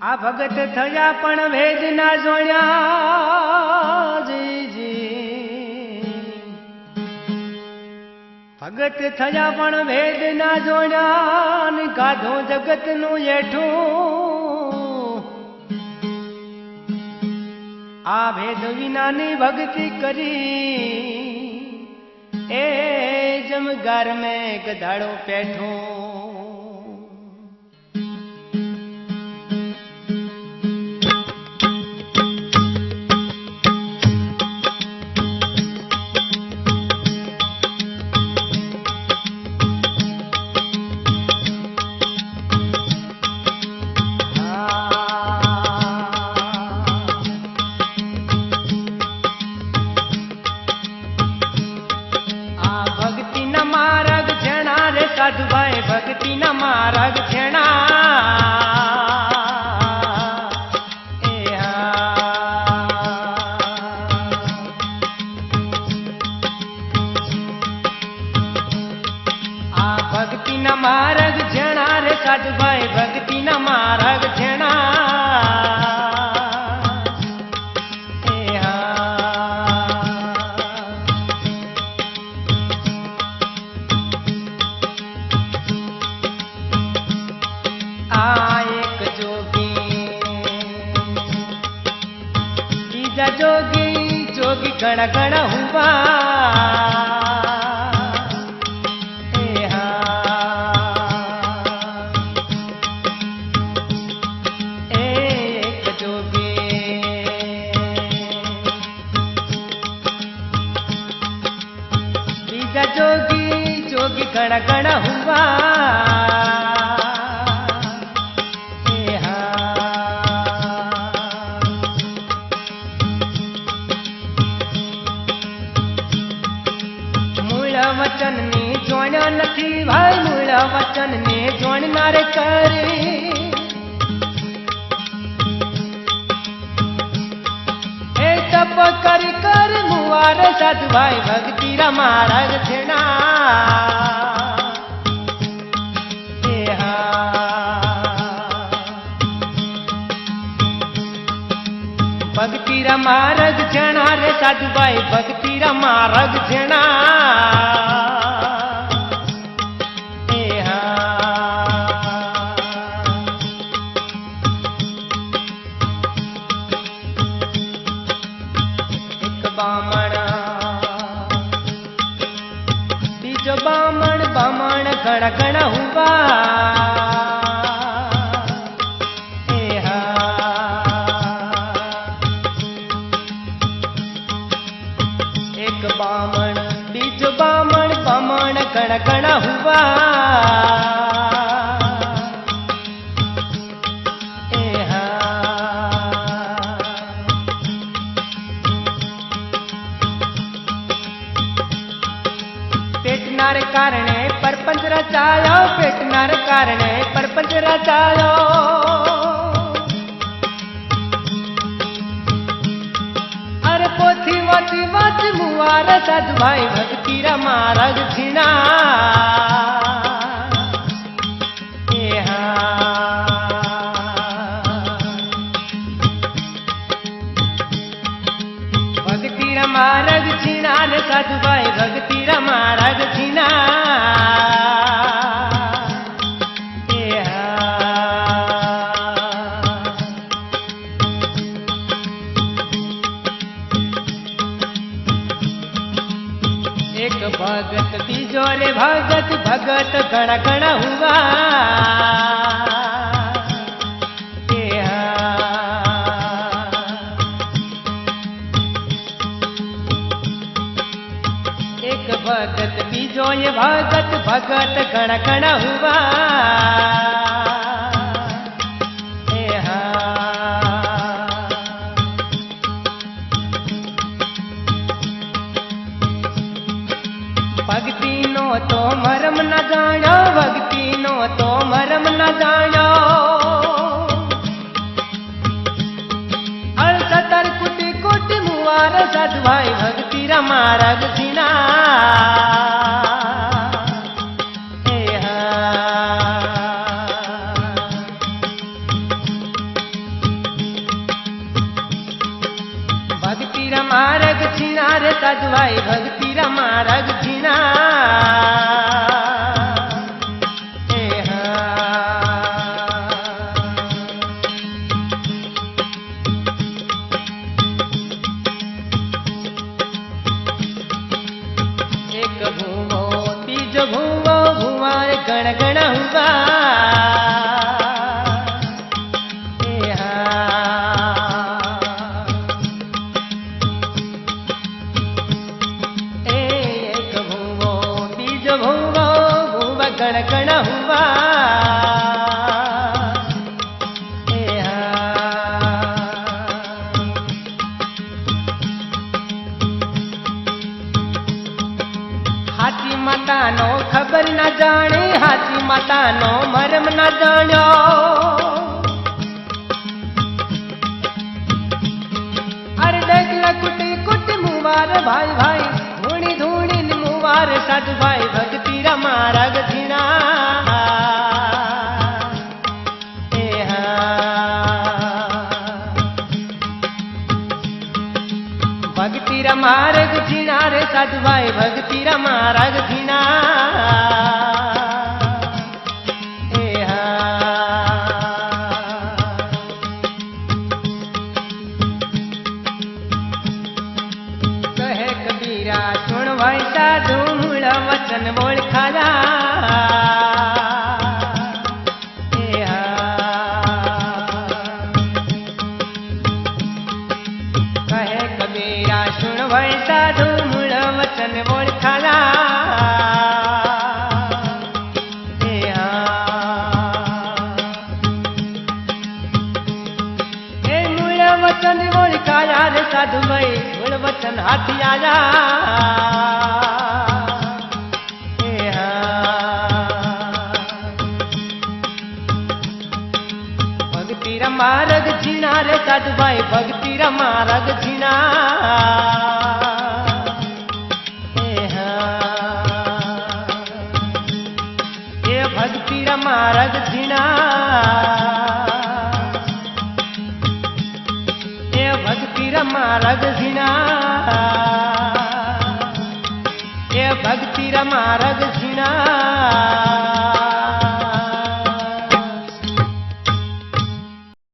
આ ભગત થયા પણ વેદ ના જોણ્યા જી ભગત થયા પણ વેદ ના જોણ્યા ને ગાધો જગત નું એઠું આ ભેદ વિનાની ભક્તિ કરી એ જમગાર મેં ગધાડો પેઠો સાધુભાઈ ભક્તિ ના માર્ગ છેણા આ ભક્તિ ના માર્ગ છેણા રે સાધુભાઈ ભક્તિ ના માર્ગ છેણા जोगी जोगी गण गण हुआ एक जोगी बीजा जोगी जोगी गण गण हुआ वचन ने जोड़ा नहीं भाई मूल वचन ने जोड़नार करे ए तप कर कर मुआर साधु भाई भक्ति रा मार्ग छेना भक्ति रा मार्ग छेना रे साधु भाई भक्ति रा मार्ग छेना बीजो बामण बामण गण गण हुआ एक बामण बीजो बामण बामण गण गण हुआ पेटनार कारणे परपंच रचायो पेटनार कारणे परपंच रचायो अरे पोथी वाची वाच मुआर साधु भाई भक्ति रा मार्ग छीना भक्ति रा मार्ग छीना रे साधु भाई भक्ति रा मार्ग छीना एक भगत तीजो रे भगत भगत गण गण हुआ एक भगत बीजो ये भगत भगत गण गण हुआ भक्ति नो तो मरम न जानो भक्ति नो तो मरम न जानो अड़सतर कुटी कुटी मुआर साधु भाई भक्ति रा मार्ग छीना साधु भाई भक्ति रा मार्ग जीना गण गण हुआ एक भूवो बीज भूवो भूव गण गण हुआ हाथी माता नो खबर न जाने हाथी माता नो मरम न जानो अरे देख ल कुटी कुटी मुवार भाई भाई धूणी धूणी मुवार साधु भाई भक्ति रा मार्ग जीना भक्ति रा मार्ग जीना रे साधु भाई भक्ति रा मार्ग जीना कहे कबीरा सुन भाई साधु मूल वचन बोल खाजा भाई साधु मूल वचन बोल खाला मूल वचन बोल खाला रे साधु भाई मूल वचन हाथी आजा भक्ति रा मार्ग जीना रे साधु भाई भक्ति रा मार्ग जीना भक्ति रा मार्ग जीना भक्ति रा मार्ग जीना भक्ति रा मार्ग जीना